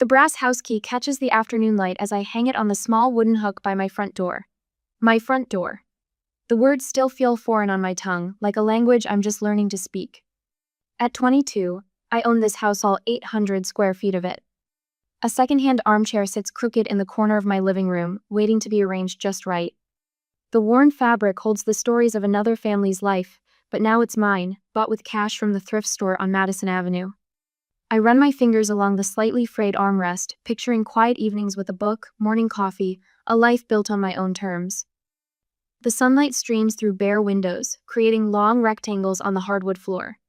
The brass house key catches the afternoon light as I hang it on the small wooden hook by my front door. My front door. The words still feel foreign on my tongue, like a language I'm just learning to speak. At 22, I own this house, all 800 square feet of it. A secondhand armchair sits crooked in the corner of my living room, waiting to be arranged just right. The worn fabric holds the stories of another family's life, but now it's mine, bought with cash from the thrift store on Madison Avenue. I run my fingers along the slightly frayed armrest, picturing quiet evenings with a book, morning coffee, a life built on my own terms. The sunlight streams through bare windows, creating long rectangles on the hardwood floor.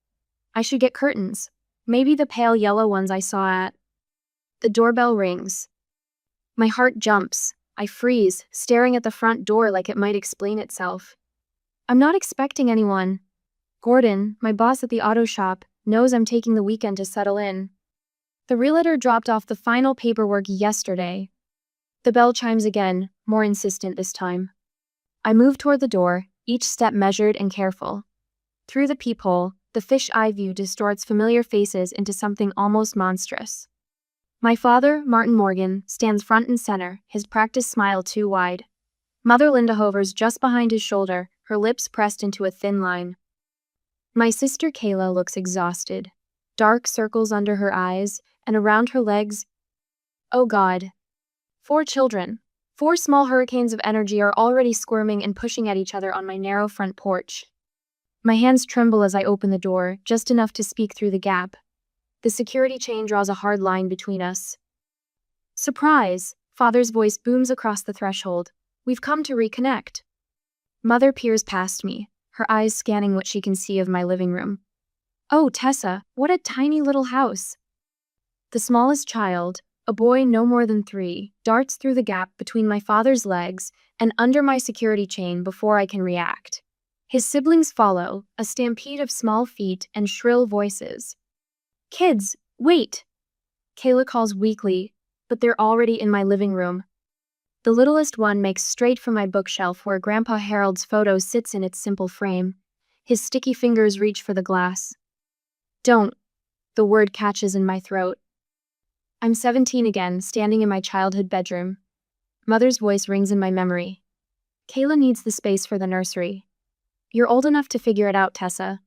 I should get curtains, maybe the pale yellow ones I saw at. The doorbell rings. My heart jumps. I freeze, staring at the front door like it might explain itself. I'm not expecting anyone. Gordon, my boss at the auto shop, knows I'm taking the weekend to settle in. The realtor dropped off the final paperwork yesterday. The bell chimes again, more insistent this time. I move toward the door, each step measured and careful. Through the peephole, the fish-eye view distorts familiar faces into something almost monstrous. My father, Martin Morgan, stands front and center, his practiced smile too wide. Mother Linda hovers just behind his shoulder, her lips pressed into a thin line. My sister Kayla looks exhausted. Dark circles under her eyes, and around her legs. Oh God. 4 children. 4 small hurricanes of energy are already squirming and pushing at each other on my narrow front porch. My hands tremble as I open the door, just enough to speak through the gap. The security chain draws a hard line between us. Surprise! Father's voice booms across the threshold. We've come to reconnect. Mother peers past me, her eyes scanning what she can see of my living room. Oh, Tessa, what a tiny little house. The smallest child, a boy no more than 3, darts through the gap between my father's legs and under my security chain before I can react. His siblings follow, a stampede of small feet and shrill voices. Kids, wait! Kayla calls weakly, but they're already in my living room. The littlest one makes straight for my bookshelf where Grandpa Harold's photo sits in its simple frame. His sticky fingers reach for the glass. Don't. The word catches in my throat. I'm 17 again, standing in my childhood bedroom. Mother's voice rings in my memory. Kayla needs the space for the nursery. You're old enough to figure it out, Tessa.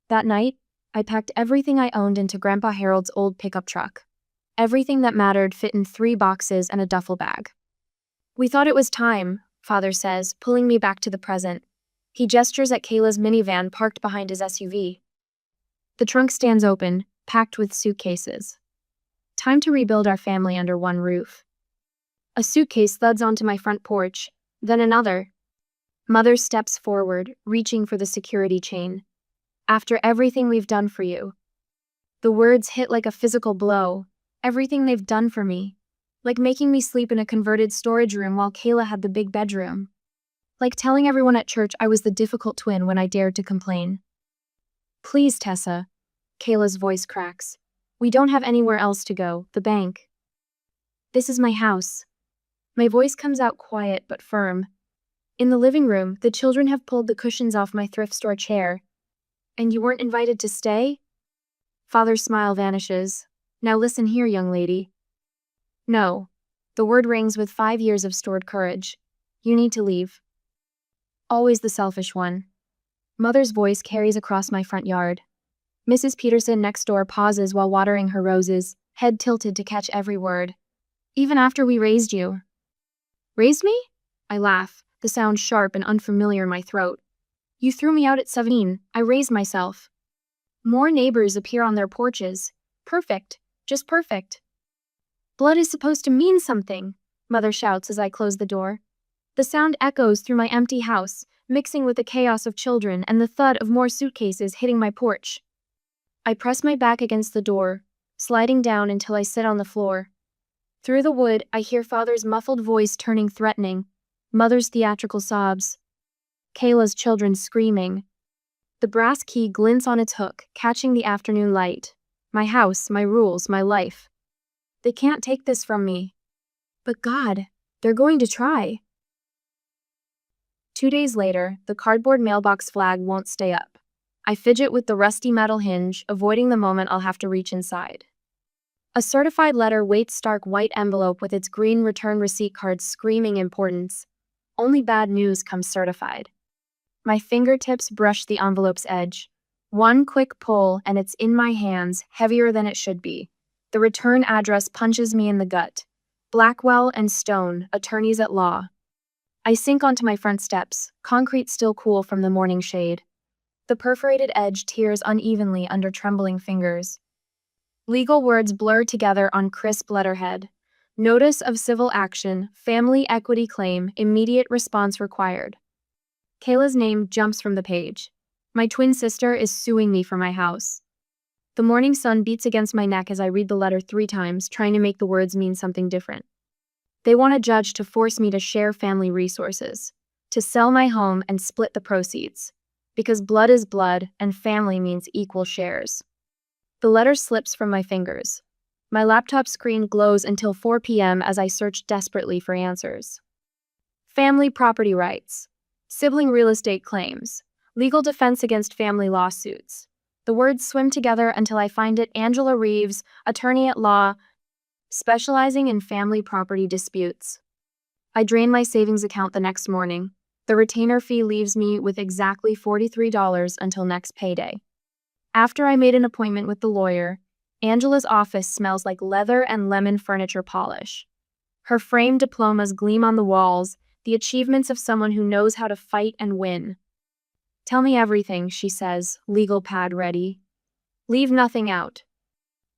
That night, I packed everything I owned into Grandpa Harold's old pickup truck. Everything that mattered fit in 3 boxes and a duffel bag. We thought it was time, Father says, pulling me back to the present. He gestures at Kayla's minivan parked behind his SUV. The trunk stands open, packed with suitcases. Time to rebuild our family under one roof. A suitcase thuds onto my front porch, then another. Mother steps forward, reaching for the security chain. After everything we've done for you. The words hit like a physical blow. Everything they've done for me. Like making me sleep in a converted storage room while Kayla had the big bedroom. Like telling everyone at church I was the difficult twin when I dared to complain. Please, Tessa. Kayla's voice cracks. We don't have anywhere else to go, the bank. This is my house. My voice comes out quiet but firm. In the living room, the children have pulled the cushions off my thrift store chair. And you weren't invited to stay? Father's smile vanishes. Now listen here, young lady. No. The word rings with 5 years of stored courage. You need to leave. Always the selfish one. Mother's voice carries across my front yard. Mrs. Peterson next door pauses while watering her roses, head tilted to catch every word. Even after we raised you. Raised me? I laugh, the sound sharp and unfamiliar in my throat. You threw me out at 17. I raised myself. More neighbors appear on their porches. Perfect. Just perfect. Blood is supposed to mean something, Mother shouts as I close the door. The sound echoes through my empty house, mixing with the chaos of children and the thud of more suitcases hitting my porch. I press my back against the door, sliding down until I sit on the floor. Through the wood, I hear Father's muffled voice turning threatening, Mother's theatrical sobs, Kayla's children screaming. The brass key glints on its hook, catching the afternoon light. My house, my rules, my life. They can't take this from me. But God, they're going to try. 2 days later, the cardboard mailbox flag won't stay up. I fidget with the rusty metal hinge, avoiding the moment I'll have to reach inside. A certified letter waits stark white envelope with its green return receipt card screaming importance. Only bad news comes certified. My fingertips brush the envelope's edge. One quick pull and it's in my hands, heavier than it should be. The return address punches me in the gut. Blackwell and Stone, attorneys at law. I sink onto my front steps, concrete still cool from the morning shade. The perforated edge tears unevenly under trembling fingers. Legal words blur together on crisp letterhead. Notice of civil action, family equity claim, immediate response required. Kayla's name jumps from the page. My twin sister is suing me for my house. The morning sun beats against my neck as I read the letter 3 times, trying to make the words mean something different. They want a judge to force me to share family resources, to sell my home and split the proceeds, because blood is blood and family means equal shares. The letter slips from my fingers. My laptop screen glows until 4 p.m. as I search desperately for answers. Family property rights, sibling real estate claims, legal defense against family lawsuits. The words swim together until I find it. Angela Reeves, attorney at law, specializing in family property disputes. I drain my savings account the next morning. The retainer fee leaves me with exactly $43 until next payday. After I made an appointment with the lawyer, Angela's office smells like leather and lemon furniture polish. Her framed diplomas gleam on the walls, the achievements of someone who knows how to fight and win. Tell me everything, she says, legal pad ready. Leave nothing out.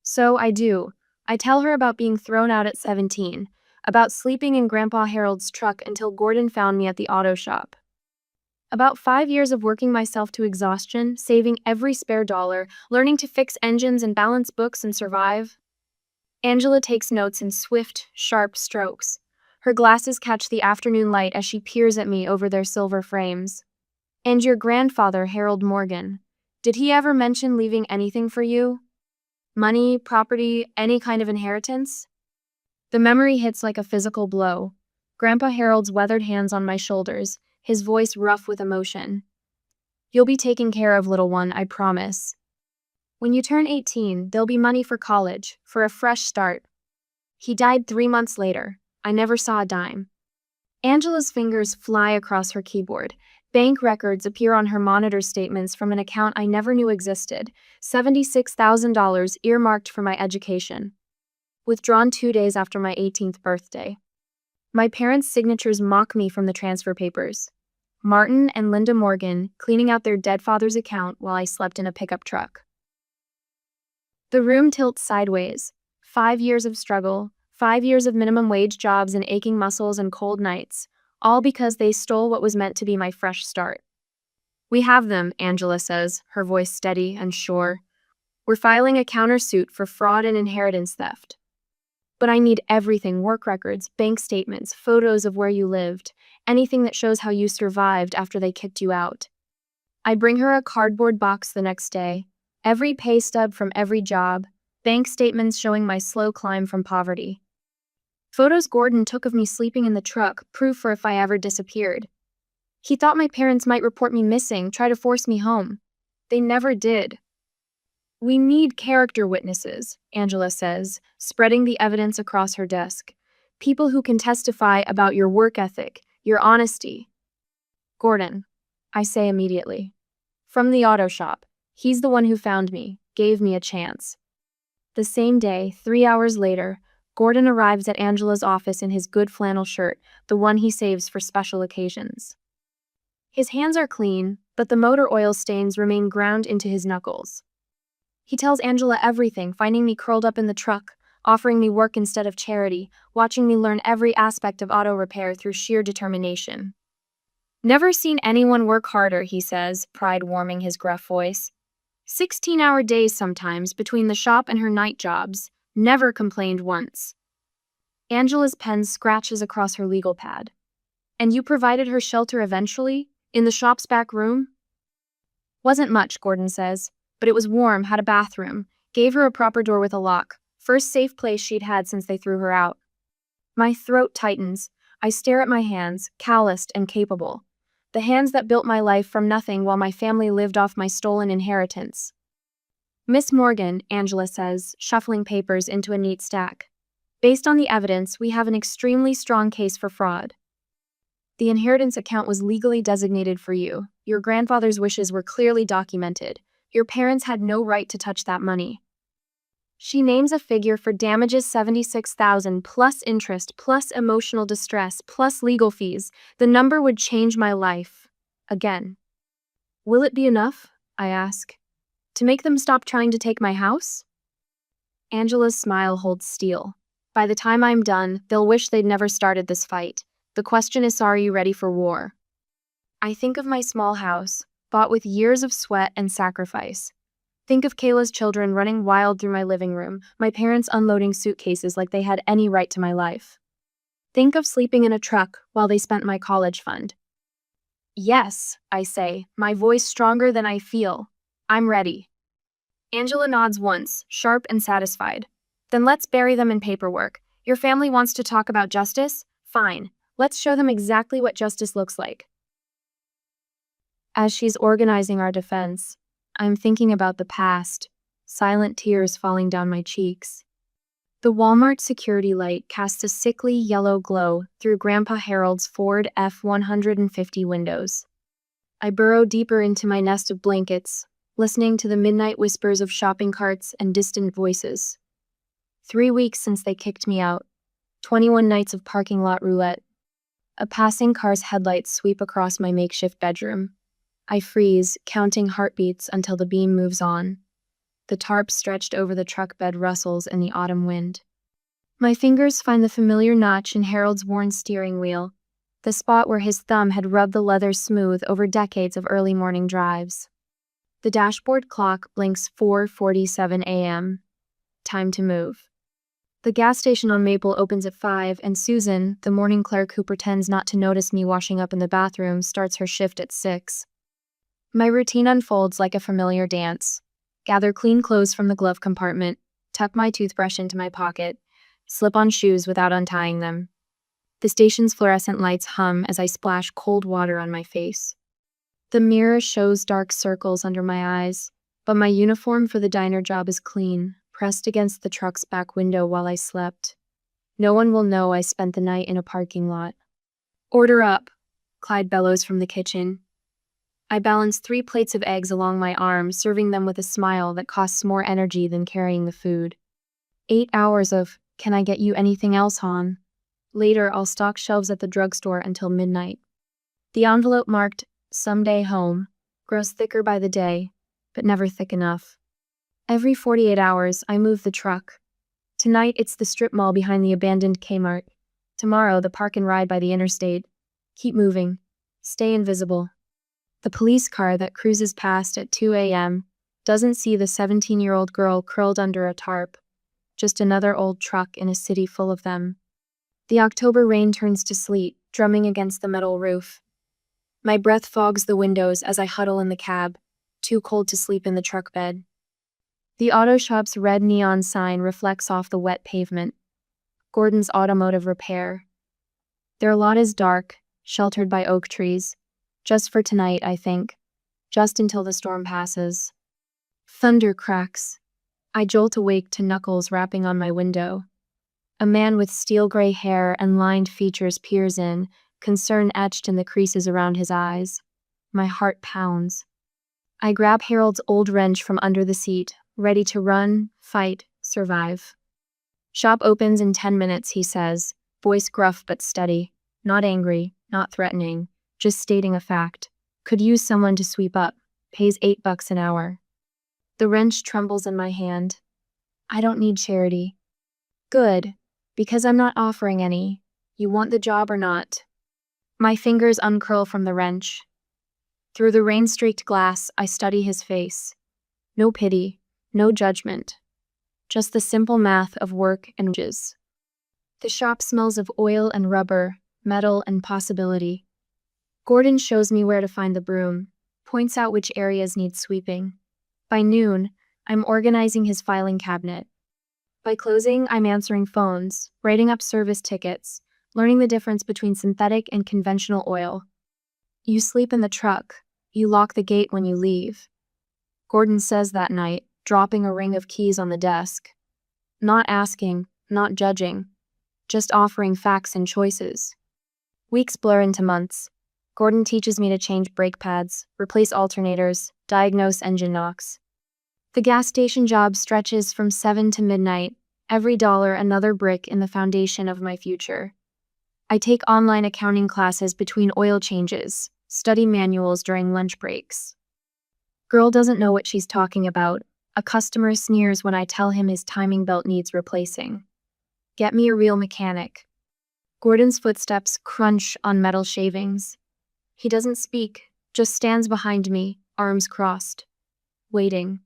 So I do. I tell her about being thrown out at 17, about sleeping in Grandpa Harold's truck until Gordon found me at the auto shop. About 5 years of working myself to exhaustion, saving every spare dollar, learning to fix engines and balance books and survive. Angela takes notes in swift, sharp strokes. Her glasses catch the afternoon light as she peers at me over their silver frames. And your grandfather, Harold Morgan, did he ever mention leaving anything for you? Money, property, any kind of inheritance? The memory hits like a physical blow. Grandpa Harold's weathered hands on my shoulders, his voice rough with emotion. You'll be taken care of, little one, I promise. When you turn 18, there'll be money for college, for a fresh start. He died 3 months later. I never saw a dime. Angela's fingers fly across her keyboard. Bank records appear on her monitor statements from an account I never knew existed, $76,000 earmarked for my education. Withdrawn 2 days after my 18th birthday. My parents' signatures mock me from the transfer papers. Martin and Linda Morgan cleaning out their dead father's account while I slept in a pickup truck. The room tilts sideways. 5 years of struggle, 5 years of minimum wage jobs and aching muscles and cold nights, all because they stole what was meant to be my fresh start. We have them, Angela says, her voice steady and sure. We're filing a countersuit for fraud and inheritance theft. But I need everything, work records, bank statements, photos of where you lived, anything that shows how you survived after they kicked you out. I bring her a cardboard box the next day, every pay stub from every job, bank statements showing my slow climb from poverty. Photos Gordon took of me sleeping in the truck, proof for if I ever disappeared. He thought my parents might report me missing, try to force me home. They never did. We need character witnesses, Angela says, spreading the evidence across her desk. People who can testify about your work ethic, your honesty. Gordon, I say immediately. From the auto shop. He's the one who found me, gave me a chance. The same day, 3 hours later, Gordon arrives at Angela's office in his good flannel shirt, the one he saves for special occasions. His hands are clean, but the motor oil stains remain ground into his knuckles. He tells Angela everything, finding me curled up in the truck, offering me work instead of charity, watching me learn every aspect of auto repair through sheer determination. Never seen anyone work harder, he says, pride warming his gruff voice. 16-hour days sometimes between the shop and her night jobs. Never complained once. Angela's pen scratches across her legal pad. And you provided her shelter eventually? In the shop's back room? Wasn't much, Gordon says. But it was warm, had a bathroom, gave her a proper door with a lock, first safe place she'd had since they threw her out. My throat tightens. I stare at my hands, calloused and capable. The hands that built my life from nothing while my family lived off my stolen inheritance. Miss Morgan, Angela says, shuffling papers into a neat stack. Based on the evidence, we have an extremely strong case for fraud. The inheritance account was legally designated for you. Your grandfather's wishes were clearly documented. Your parents had no right to touch that money. She names a figure for damages: $76,000 plus interest plus emotional distress plus legal fees. The number would change my life. Again. Will it be enough? I ask. To make them stop trying to take my house? Angela's smile holds steel. By the time I'm done, they'll wish they'd never started this fight. The question is, are you ready for war? I think of my small house, bought with years of sweat and sacrifice. Think of Kayla's children running wild through my living room, my parents unloading suitcases like they had any right to my life. Think of sleeping in a truck while they spent my college fund. Yes, I say, my voice stronger than I feel. I'm ready. Angela nods once, sharp and satisfied. Then let's bury them in paperwork. Your family wants to talk about justice? Fine. Let's show them exactly what justice looks like. As she's organizing our defense, I'm thinking about the past, silent tears falling down my cheeks. The Walmart security light casts a sickly yellow glow through Grandpa Harold's Ford F-150 windows. I burrow deeper into my nest of blankets, listening to the midnight whispers of shopping carts and distant voices. 3 weeks since they kicked me out. 21 nights of parking lot roulette. A passing car's headlights sweep across my makeshift bedroom. I freeze, counting heartbeats until the beam moves on. The tarp stretched over the truck bed rustles in the autumn wind. My fingers find the familiar notch in Harold's worn steering wheel, the spot where his thumb had rubbed the leather smooth over decades of early morning drives. The dashboard clock blinks 4:47 a.m. Time to move. The gas station on Maple opens at 5, and Susan, the morning clerk who pretends not to notice me washing up in the bathroom, starts her shift at 6. My routine unfolds like a familiar dance. Gather clean clothes from the glove compartment, tuck my toothbrush into my pocket, slip on shoes without untying them. The station's fluorescent lights hum as I splash cold water on my face. The mirror shows dark circles under my eyes, but my uniform for the diner job is clean, pressed against the truck's back window while I slept. No one will know I spent the night in a parking lot. Order up, Clyde bellows from the kitchen. I balance 3 plates of eggs along my arm, serving them with a smile that costs more energy than carrying the food. 8 hours of, "Can I get you anything else, hon?" Later, I'll stock shelves at the drugstore until midnight. The envelope marked, "Someday home," grows thicker by the day, but never thick enough. Every 48 hours, I move the truck. Tonight, it's the strip mall behind the abandoned Kmart. Tomorrow, the park and ride by the interstate. Keep moving. Stay invisible. The police car that cruises past at 2 a.m. doesn't see the 17-year-old girl curled under a tarp. Just another old truck in a city full of them. The October rain turns to sleet, drumming against the metal roof. My breath fogs the windows as I huddle in the cab, too cold to sleep in the truck bed. The auto shop's red neon sign reflects off the wet pavement. Gordon's Automotive Repair. Their lot is dark, sheltered by oak trees. Just for tonight, I think. Just until the storm passes. Thunder cracks. I jolt awake to knuckles rapping on my window. A man with steel gray hair and lined features peers in, concern etched in the creases around his eyes. My heart pounds. I grab Harold's old wrench from under the seat, ready to run, fight, survive. Shop opens in 10 minutes, he says, voice gruff but steady. Not angry, not threatening, just stating a fact. Could use someone to sweep up. Pays $8 an hour. The wrench trembles in my hand. I don't need charity. Good, because I'm not offering any. You want the job or not? My fingers uncurl from the wrench. Through the rain-streaked glass, I study his face. No pity, no judgment. Just the simple math of work and wages. The shop smells of oil and rubber, metal and possibility. Gordon shows me where to find the broom, points out which areas need sweeping. By noon, I'm organizing his filing cabinet. By closing, I'm answering phones, writing up service tickets, learning the difference between synthetic and conventional oil. You sleep in the truck. You lock the gate when you leave. Gordon says that night, dropping a ring of keys on the desk. Not asking, not judging, just offering facts and choices. Weeks blur into months. Gordon teaches me to change brake pads, replace alternators, diagnose engine knocks. The gas station job stretches from 7 to midnight, every dollar another brick in the foundation of my future. I take online accounting classes between oil changes, study manuals during lunch breaks. Girl doesn't know what she's talking about. A customer sneers when I tell him his timing belt needs replacing. Get me a real mechanic. Gordon's footsteps crunch on metal shavings. He doesn't speak, just stands behind me, arms crossed, waiting.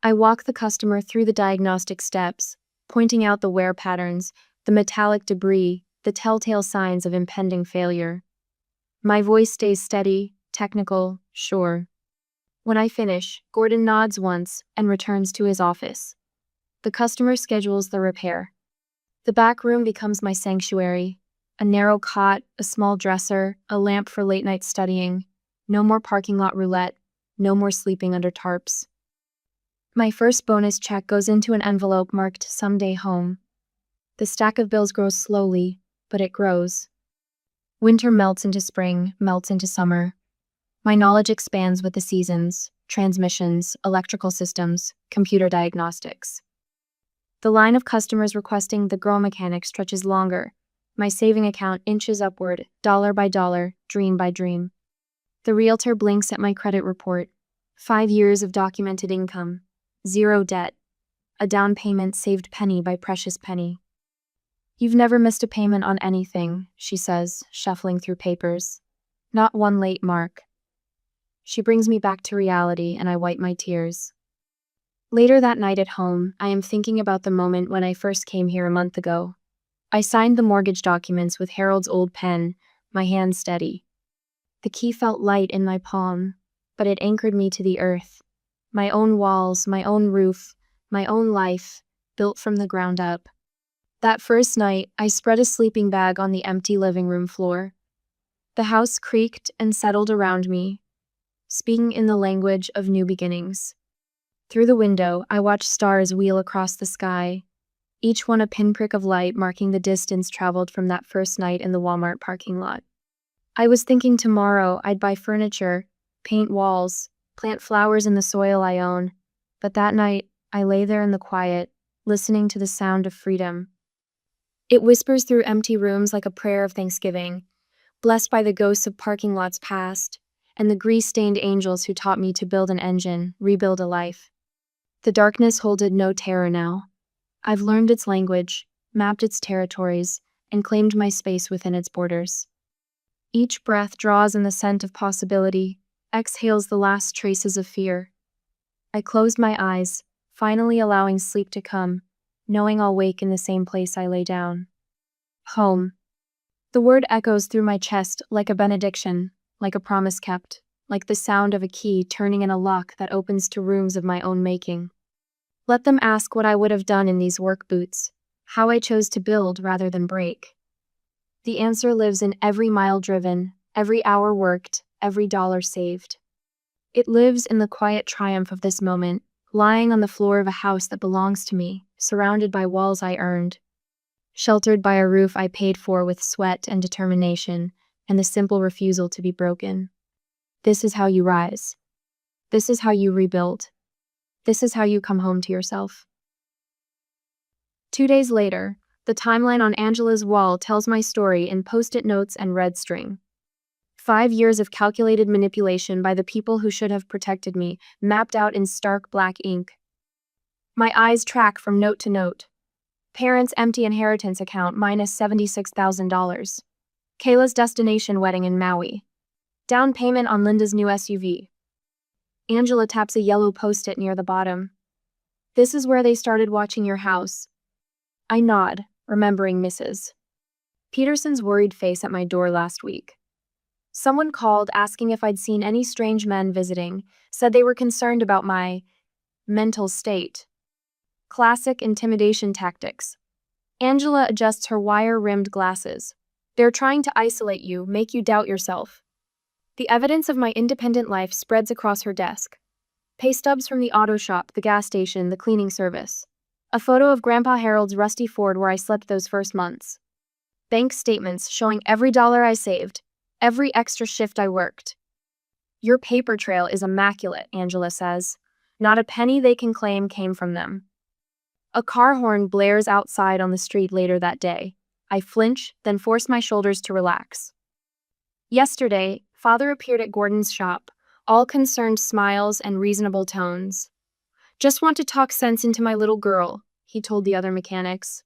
I walk the customer through the diagnostic steps, pointing out the wear patterns, the metallic debris, the telltale signs of impending failure. My voice stays steady, technical, sure. When I finish, Gordon nods once and returns to his office. The customer schedules the repair. The back room becomes my sanctuary. A narrow cot, a small dresser, a lamp for late-night studying. No more parking lot roulette. No more sleeping under tarps. My first bonus check goes into an envelope marked "Someday Home." The stack of bills grows slowly, but it grows. Winter melts into spring, melts into summer. My knowledge expands with the seasons, transmissions, electrical systems, computer diagnostics. The line of customers requesting the girl mechanic stretches longer. My saving account inches upward, dollar by dollar, dream by dream. The realtor blinks at my credit report. 5 years of documented income. 0 debt. A down payment saved penny by precious penny. You've never missed a payment on anything, she says, shuffling through papers. Not one late mark. She brings me back to reality, and I wipe my tears. Later that night at home, I am thinking about the moment when I first came here a month ago. I signed the mortgage documents with Harold's old pen, my hand steady. The key felt light in my palm, but it anchored me to the earth. My own walls, my own roof, my own life, built from the ground up. That first night, I spread a sleeping bag on the empty living room floor. The house creaked and settled around me, speaking in the language of new beginnings. Through the window, I watched stars wheel across the sky, each one a pinprick of light marking the distance traveled from that first night in the Walmart parking lot. I was thinking tomorrow I'd buy furniture, paint walls, plant flowers in the soil I own, but that night I lay there in the quiet, listening to the sound of freedom. It whispers through empty rooms like a prayer of thanksgiving, blessed by the ghosts of parking lots past, and the grease-stained angels who taught me to build an engine, rebuild a life. The darkness holded no terror now. I've learned its language, mapped its territories, and claimed my space within its borders. Each breath draws in the scent of possibility, exhales the last traces of fear. I closed my eyes, finally allowing sleep to come, knowing I'll wake in the same place I lay down. Home. The word echoes through my chest like a benediction, like a promise kept, like the sound of a key turning in a lock that opens to rooms of my own making. Let them ask what I would have done in these work boots, how I chose to build rather than break. The answer lives in every mile driven, every hour worked, every dollar saved. It lives in the quiet triumph of this moment, lying on the floor of a house that belongs to me, surrounded by walls I earned, sheltered by a roof I paid for with sweat and determination, and the simple refusal to be broken. This is how you rise. This is how you rebuild. This is how you come home to yourself. 2 days later, the timeline on Angela's wall tells my story in post-it notes and red string. 5 years of calculated manipulation by the people who should have protected me, mapped out in stark black ink. My eyes track from note to note. Parents' empty inheritance account minus $76,000. Kayla's destination wedding in Maui. Down payment on Linda's new SUV. Angela taps a yellow post-it near the bottom. This is where they started watching your house. I nod, remembering Mrs. Peterson's worried face at my door last week. Someone called asking if I'd seen any strange men visiting, said they were concerned about my mental state. Classic intimidation tactics. Angela adjusts her wire-rimmed glasses. They're trying to isolate you, make you doubt yourself. The evidence of my independent life spreads across her desk. Pay stubs from the auto shop, the gas station, the cleaning service. A photo of Grandpa Harold's rusty Ford where I slept those first months. Bank statements showing every dollar I saved, every extra shift I worked. Your paper trail is immaculate, Angela says. Not a penny they can claim came from them. A car horn blares outside on the street later that day. I flinch, then force my shoulders to relax. Yesterday, Father appeared at Gordon's shop, all concerned smiles and reasonable tones. Just want to talk sense into my little girl, he told the other mechanics.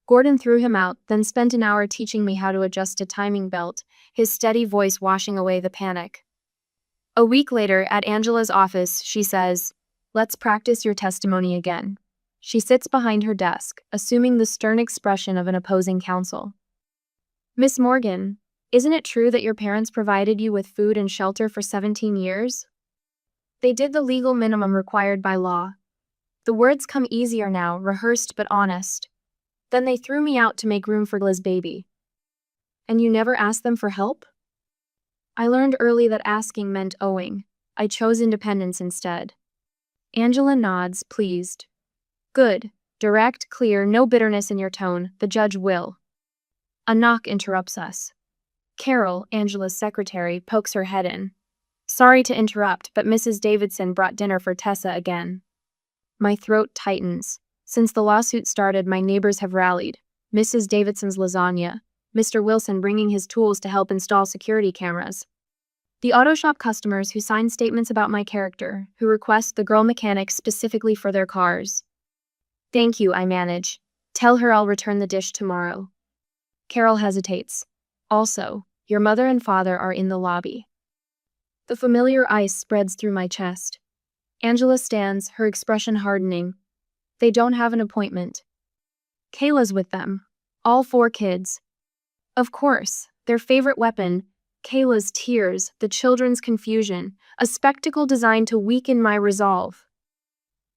Gordon threw him out, then spent an hour teaching me how to adjust a timing belt, his steady voice washing away the panic. A week later, at Angela's office, she says, "Let's practice your testimony again." She sits behind her desk, assuming the stern expression of an opposing counsel. "Miss Morgan, isn't it true that your parents provided you with food and shelter for 17 years? They did the legal minimum required by law." The words come easier now, rehearsed but honest. "Then they threw me out to make room for Liz baby." "And you never asked them for help?" "I learned early that asking meant owing. I chose independence instead." Angela nods, pleased. "Good. Direct, clear, no bitterness in your tone. The judge will." A knock interrupts us. Carol, Angela's secretary, pokes her head in. "Sorry to interrupt, but Mrs. Davidson brought dinner for Tessa again." My throat tightens. Since the lawsuit started, my neighbors have rallied. Mrs. Davidson's lasagna, Mr. Wilson bringing his tools to help install security cameras. The auto shop customers who sign statements about my character, who request the girl mechanics specifically for their cars. "Thank you," I manage. "Tell her I'll return the dish tomorrow." Carol hesitates. "Also, your mother and father are in the lobby." The familiar ice spreads through my chest. Angela stands, her expression hardening. "They don't have an appointment." "Kayla's with them. All 4 kids." Of course, their favorite weapon, Kayla's tears, the children's confusion, a spectacle designed to weaken my resolve.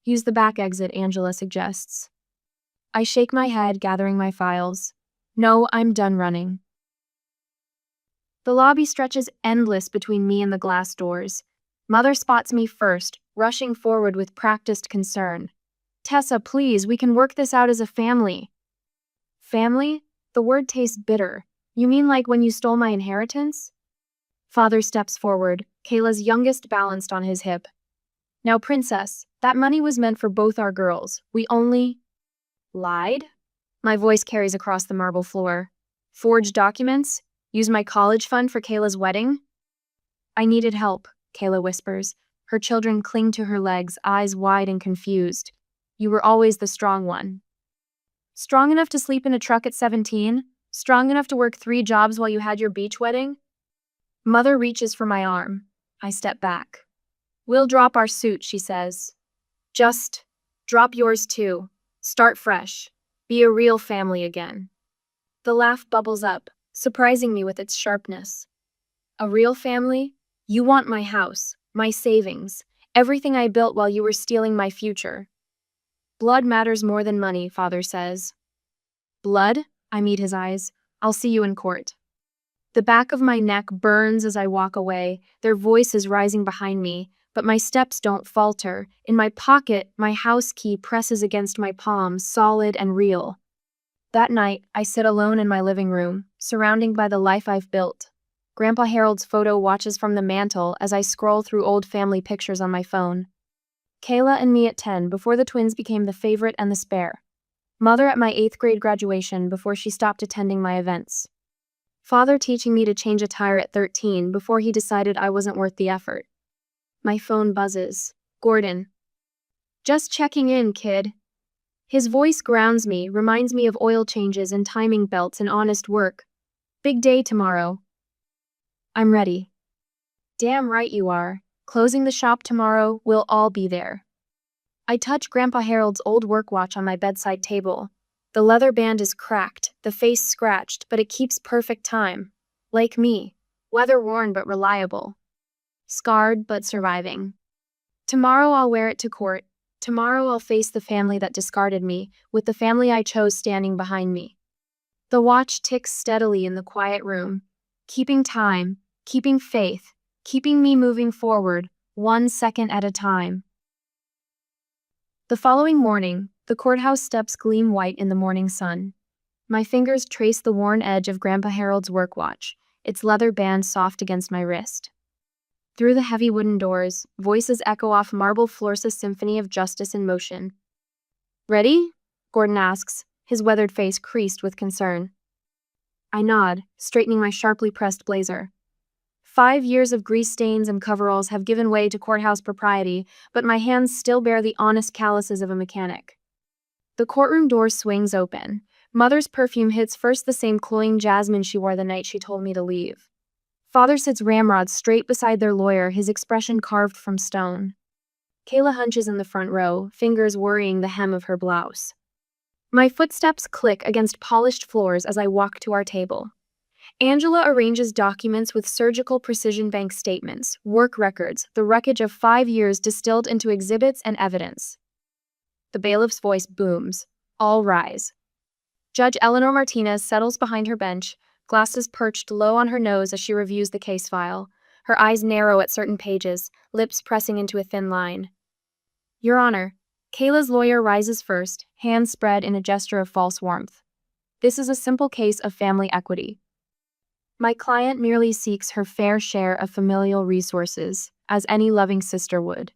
"Use the back exit," Angela suggests. I shake my head, gathering my files. No, I'm done running. The lobby stretches endless between me and the glass doors. Mother spots me first, rushing forward with practiced concern. "Tessa, please, we can work this out as a family." Family? The word tastes bitter. You mean like when you stole my inheritance? Father steps forward, Kayla's youngest balanced on his hip. "Now, princess, that money was meant for both our girls. We only..." "Lied?" My voice carries across the marble floor. "Forged documents? Use my college fund for Kayla's wedding?" "I needed help," Kayla whispers. Her children cling to her legs, eyes wide and confused. "You were always the strong one." "Strong enough to sleep in a truck at 17? Strong enough to work 3 jobs while you had your beach wedding?" Mother reaches for my arm. I step back. "We'll drop our suit," she says. "Just drop yours too. Start fresh. Be a real family again." The laugh bubbles up, surprising me with its sharpness. "A real family? You want my house, my savings, everything I built while you were stealing my future." "Blood matters more than money," Father says. "Blood?" I meet his eyes. "I'll see you in court." The back of my neck burns as I walk away, their voices rising behind me, but my steps don't falter. In my pocket, my house key presses against my palm, solid and real. That night, I sit alone in my living room, surrounded by the life I've built. Grandpa Harold's photo watches from the mantle as I scroll through old family pictures on my phone. Kayla and me at 10, before the twins became the favorite and the spare. Mother at my 8th grade graduation before she stopped attending my events. Father teaching me to change a tire at 13 before he decided I wasn't worth the effort. My phone buzzes. Gordon. "Just checking in, kid." His voice grounds me, reminds me of oil changes and timing belts and honest work. "Big day tomorrow." I'm ready. "Damn right you are. Closing the shop tomorrow, we'll all be there." I touch Grandpa Harold's old work watch on my bedside table. The leather band is cracked, the face scratched, but it keeps perfect time. Like me, weather-worn but reliable. Scarred but surviving. Tomorrow I'll wear it to court. Tomorrow I'll face the family that discarded me, with the family I chose standing behind me. The watch ticks steadily in the quiet room, keeping time, keeping faith, keeping me moving forward, 1 second at a time. The following morning, the courthouse steps gleam white in the morning sun. My fingers trace the worn edge of Grandpa Harold's work watch, its leather band soft against my wrist. Through the heavy wooden doors, voices echo off marble floors' symphony of justice in motion. "Ready?" Gordon asks, his weathered face creased with concern. I nod, straightening my sharply pressed blazer. 5 years of grease stains and coveralls have given way to courthouse propriety, but my hands still bear the honest calluses of a mechanic. The courtroom door swings open. Mother's perfume hits first the same cloying jasmine she wore the night she told me to leave. Father sits ramrod straight beside their lawyer, his expression carved from stone. Kayla hunches in the front row, fingers worrying the hem of her blouse. My footsteps click against polished floors as I walk to our table. Angela arranges documents with surgical precision: bank statements, work records, the wreckage of 5 years distilled into exhibits and evidence. The bailiff's voice booms. All rise. Judge Eleanor Martinez settles behind her bench, glasses perched low on her nose as she reviews the case file. Her eyes narrow at certain pages, lips pressing into a thin line. Your Honor, Kayla's lawyer rises first, hands spread in a gesture of false warmth. This is a simple case of family equity. My client merely seeks her fair share of familial resources, as any loving sister would.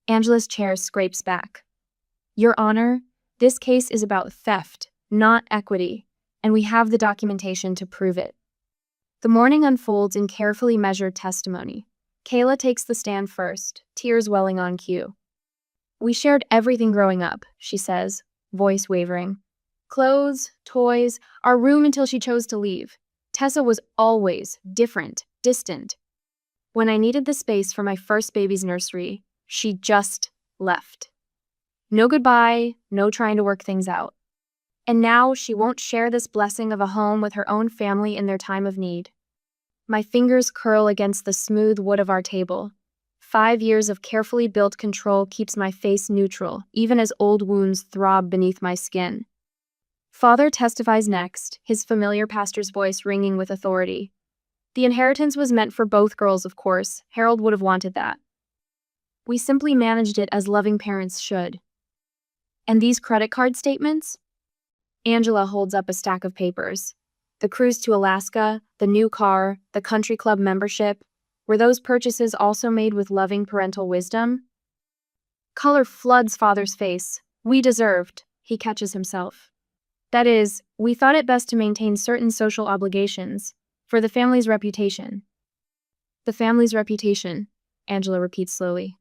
Angela's chair scrapes back. Your Honor, this case is about theft, not equity, and we have the documentation to prove it. The morning unfolds in carefully measured testimony. Kayla takes the stand first, tears welling on cue. We shared everything growing up, she says, voice wavering. Clothes, toys, our room until she chose to leave. Tessa was always different, distant. When I needed the space for my first baby's nursery, she just left. No goodbye, no trying to work things out. And now she won't share this blessing of a home with her own family in their time of need. My fingers curl against the smooth wood of our table. 5 years of carefully built control keeps my face neutral, even as old wounds throb beneath my skin. Father testifies next, his familiar pastor's voice ringing with authority. The inheritance was meant for both girls, of course. Harold would have wanted that. We simply managed it as loving parents should. And these credit card statements? Angela holds up a stack of papers. The cruise to Alaska, the new car, the country club membership. Were those purchases also made with loving parental wisdom? Color floods Father's face. We deserved, he catches himself. That is, we thought it best to maintain certain social obligations, for the family's reputation. The family's reputation, Angela repeats slowly.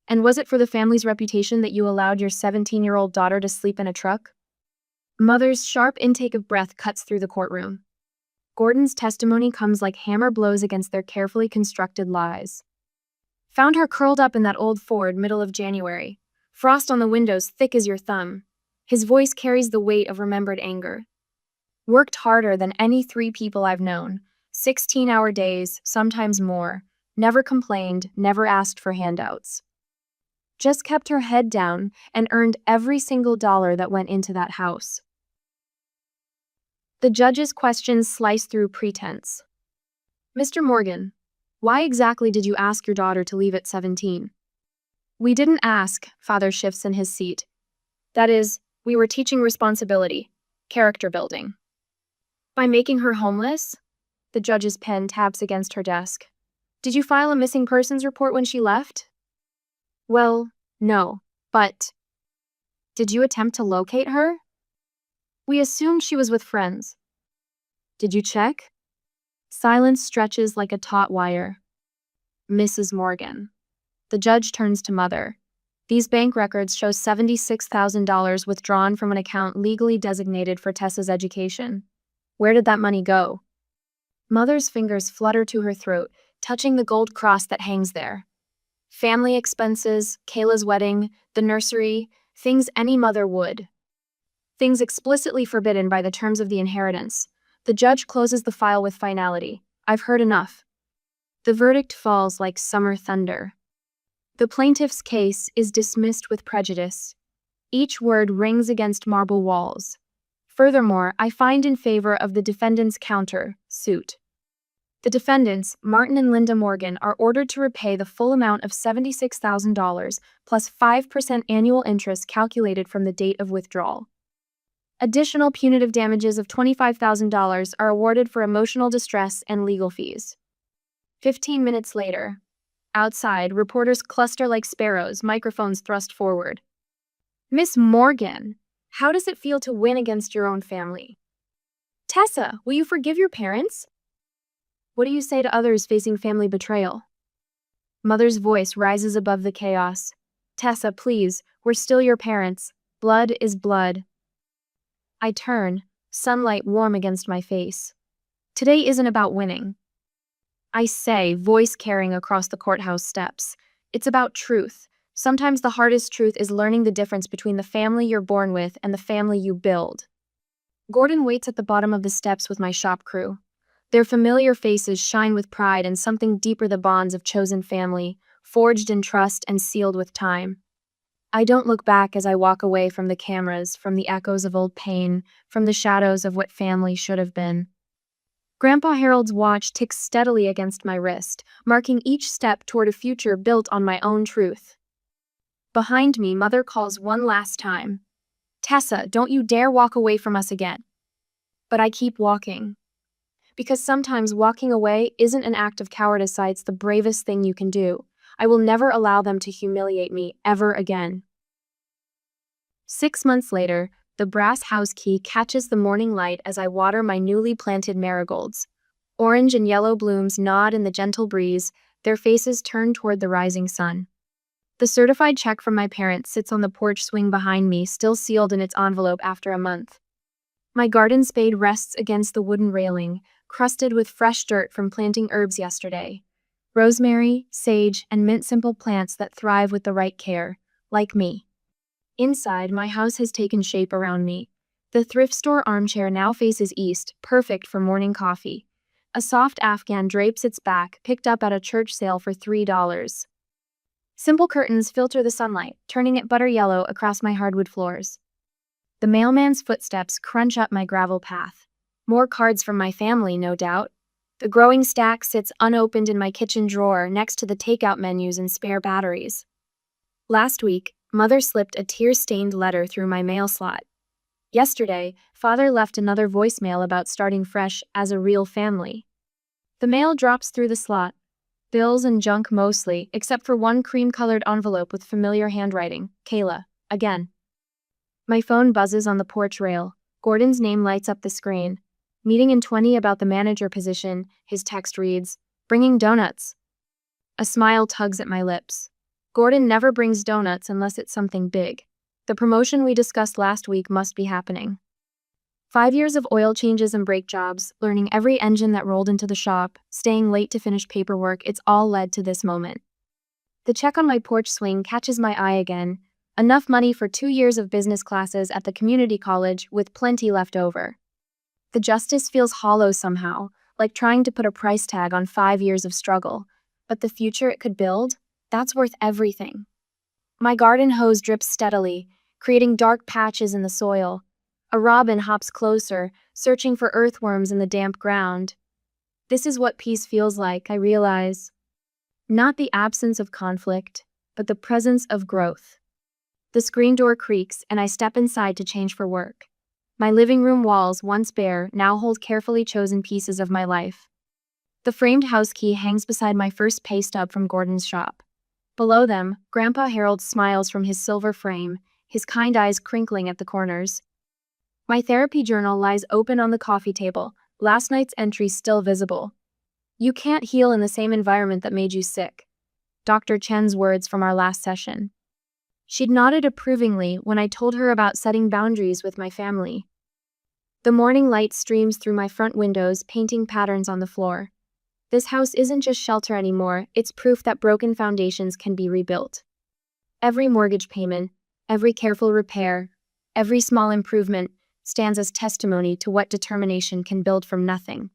And was it for the family's reputation that you allowed your 17-year-old daughter to sleep in a truck? Mother's sharp intake of breath cuts through the courtroom. Gordon's testimony comes like hammer blows against their carefully constructed lies. Found her curled up in that old Ford middle of January. Frost on the windows thick as your thumb. His voice carries the weight of remembered anger. Worked harder than any 3 people I've known. 16-hour days, sometimes more. Never complained, never asked for handouts. Just kept her head down and earned every single dollar that went into that house. The judge's questions slice through pretense. Mr. Morgan, why exactly did you ask your daughter to leave at 17? We didn't ask, Father shifts in his seat. That is, we were teaching responsibility, character building. By making her homeless? The judge's pen taps against her desk. Did you file a missing persons report when she left? Well, no, but... Did you attempt to locate her? We assumed she was with friends. Did you check? Silence stretches like a taut wire. Mrs. Morgan. The judge turns to Mother. These bank records show $76,000 withdrawn from an account legally designated for Tessa's education. Where did that money go? Mother's fingers flutter to her throat, touching the gold cross that hangs there. Family expenses, Kayla's wedding, the nursery, things any mother would. Things explicitly forbidden by the terms of the inheritance. The judge closes the file with finality. I've heard enough. The verdict falls like summer thunder. The plaintiff's case is dismissed with prejudice. Each word rings against marble walls. Furthermore, I find in favor of the defendant's counter suit. The defendants, Martin and Linda Morgan, are ordered to repay the full amount of $76,000 plus 5% annual interest calculated from the date of withdrawal. Additional punitive damages of $25,000 are awarded for emotional distress and legal fees. 15 minutes later, outside, reporters cluster like sparrows, microphones thrust forward. Miss Morgan, how does it feel to win against your own family? Tessa, will you forgive your parents? What do you say to others facing family betrayal? Mother's voice rises above the chaos. Tessa, please, we're still your parents. Blood is blood. I turn, sunlight warm against my face. Today isn't about winning. I say, voice carrying across the courthouse steps. It's about truth. Sometimes the hardest truth is learning the difference between the family you're born with and the family you build. Gordon waits at the bottom of the steps with my shop crew. Their familiar faces shine with pride and something deeper, the bonds of chosen family, forged in trust and sealed with time. I don't look back as I walk away from the cameras, from the echoes of old pain, from the shadows of what family should have been. Grandpa Harold's watch ticks steadily against my wrist, marking each step toward a future built on my own truth. Behind me, Mother calls one last time. Tessa, don't you dare walk away from us again. But I keep walking. Because sometimes walking away isn't an act of cowardice, it's the bravest thing you can do. I will never allow them to humiliate me ever again. 6 months later, the brass house key catches the morning light as I water my newly planted marigolds. Orange and yellow blooms nod in the gentle breeze, their faces turned toward the rising sun. The certified check from my parents sits on the porch swing behind me, still sealed in its envelope after a month. My garden spade rests against the wooden railing, crusted with fresh dirt from planting herbs yesterday. Rosemary, sage, and mint, simple plants that thrive with the right care, like me. Inside, my house has taken shape around me. The thrift store armchair now faces east, perfect for morning coffee. A soft Afghan drapes its back, picked up at a church sale for $3. Simple curtains filter the sunlight, turning it butter yellow across my hardwood floors. The mailman's footsteps crunch up my gravel path. More cards from my family, no doubt. The growing stack sits unopened in my kitchen drawer next to the takeout menus and spare batteries. Last week, Mother slipped a tear-stained letter through my mail slot. Yesterday, Father left another voicemail about starting fresh as a real family. The mail drops through the slot. Bills and junk mostly, except for one cream-colored envelope with familiar handwriting. Kayla, again. My phone buzzes on the porch rail. Gordon's name lights up the screen. Meeting in 20 about the manager position, his text reads, "Bringing donuts." A smile tugs at my lips. Gordon never brings donuts unless it's something big. The promotion we discussed last week must be happening. 5 years of oil changes and brake jobs, learning every engine that rolled into the shop, staying late to finish paperwork, it's all led to this moment. The check on my porch swing catches my eye again. Enough money for 2 years of business classes at the community college with plenty left over. The justice feels hollow somehow, like trying to put a price tag on 5 years of struggle. But the future it could build, that's worth everything. My garden hose drips steadily, creating dark patches in the soil. A robin hops closer, searching for earthworms in the damp ground. This is what peace feels like, I realize. Not the absence of conflict, but the presence of growth. The screen door creaks, and I step inside to change for work. My living room walls, once bare, now hold carefully chosen pieces of my life. The framed house key hangs beside my first pay stub from Gordon's shop. Below them, Grandpa Harold smiles from his silver frame, his kind eyes crinkling at the corners. My therapy journal lies open on the coffee table, last night's entry still visible. "You can't heal in the same environment that made you sick." Dr. Chen's words from our last session. She'd nodded approvingly when I told her about setting boundaries with my family. The morning light streams through my front windows, painting patterns on the floor. This house isn't just shelter anymore, it's proof that broken foundations can be rebuilt. Every mortgage payment, every careful repair, every small improvement stands as testimony to what determination can build from nothing.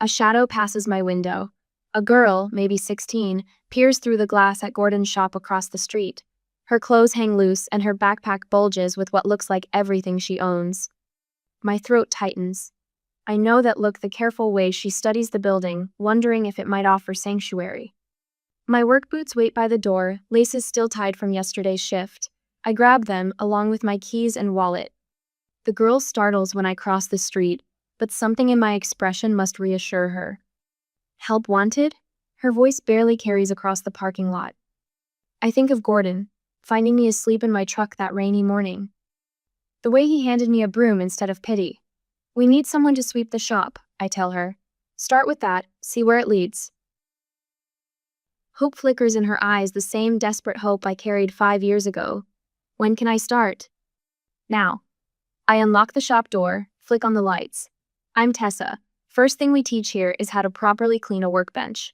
A shadow passes my window. A girl, maybe 16, peers through the glass at Gordon's shop across the street. Her clothes hang loose and her backpack bulges with what looks like everything she owns. My throat tightens. I know that look, the careful way she studies the building, wondering if it might offer sanctuary. My work boots wait by the door, laces still tied from yesterday's shift. I grab them, along with my keys and wallet. The girl startles when I cross the street, but something in my expression must reassure her. Help wanted? Her voice barely carries across the parking lot. I think of Gordon, finding me asleep in my truck that rainy morning. The way he handed me a broom instead of pity. We need someone to sweep the shop, I tell her. Start with that, see where it leads. Hope flickers in her eyes, the same desperate hope I carried 5 years ago. When can I start? Now. I unlock the shop door, flick on the lights. I'm Tessa. First thing we teach here is how to properly clean a workbench.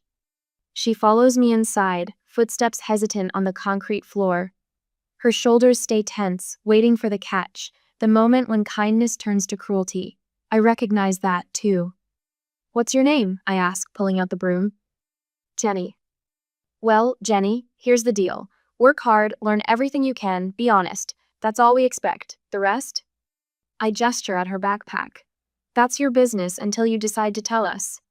She follows me inside, footsteps hesitant on the concrete floor. Her shoulders stay tense, waiting for the catch, the moment when kindness turns to cruelty. I recognize that, too. What's your name? I ask, pulling out the broom. Jenny. Well, Jenny, here's the deal. Work hard, learn everything you can, be honest. That's all we expect. The rest? I gesture at her backpack. That's your business until you decide to tell us.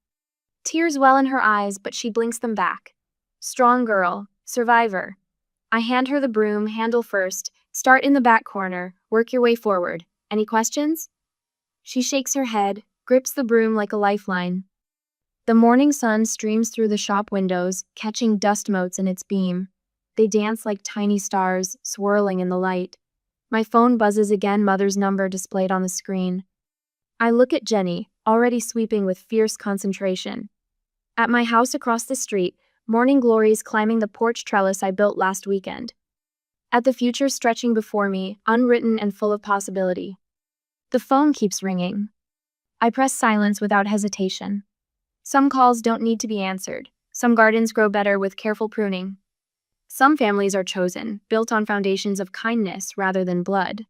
Tears well in her eyes, but she blinks them back. Strong girl, survivor. I hand her the broom, handle first. Start in the back corner, work your way forward. Any questions? She shakes her head, grips the broom like a lifeline. The morning sun streams through the shop windows, catching dust motes in its beam. They dance like tiny stars, swirling in the light. My phone buzzes again, mother's number displayed on the screen. I look at Jenny, already sweeping with fierce concentration. At my house across the street, morning glories climbing the porch trellis I built last weekend. At the future stretching before me, unwritten and full of possibility. The phone keeps ringing. I press silence without hesitation. Some calls don't need to be answered. Some gardens grow better with careful pruning. Some families are chosen, built on foundations of kindness rather than blood.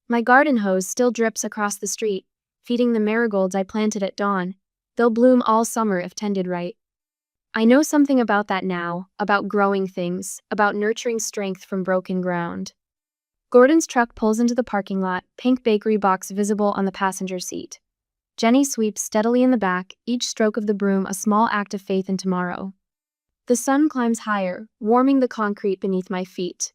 My garden hose still drips across the street, feeding the marigolds I planted at dawn. They'll bloom all summer if tended right. I know something about that now, about growing things, about nurturing strength from broken ground. Gordon's truck pulls into the parking lot, pink bakery box visible on the passenger seat. Jenny sweeps steadily in the back, each stroke of the broom a small act of faith in tomorrow. The sun climbs higher, warming the concrete beneath my feet.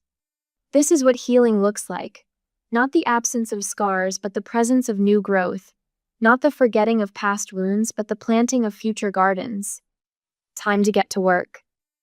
This is what healing looks like. Not the absence of scars, but the presence of new growth. Not the forgetting of past wounds, but the planting of future gardens. Time to get to work.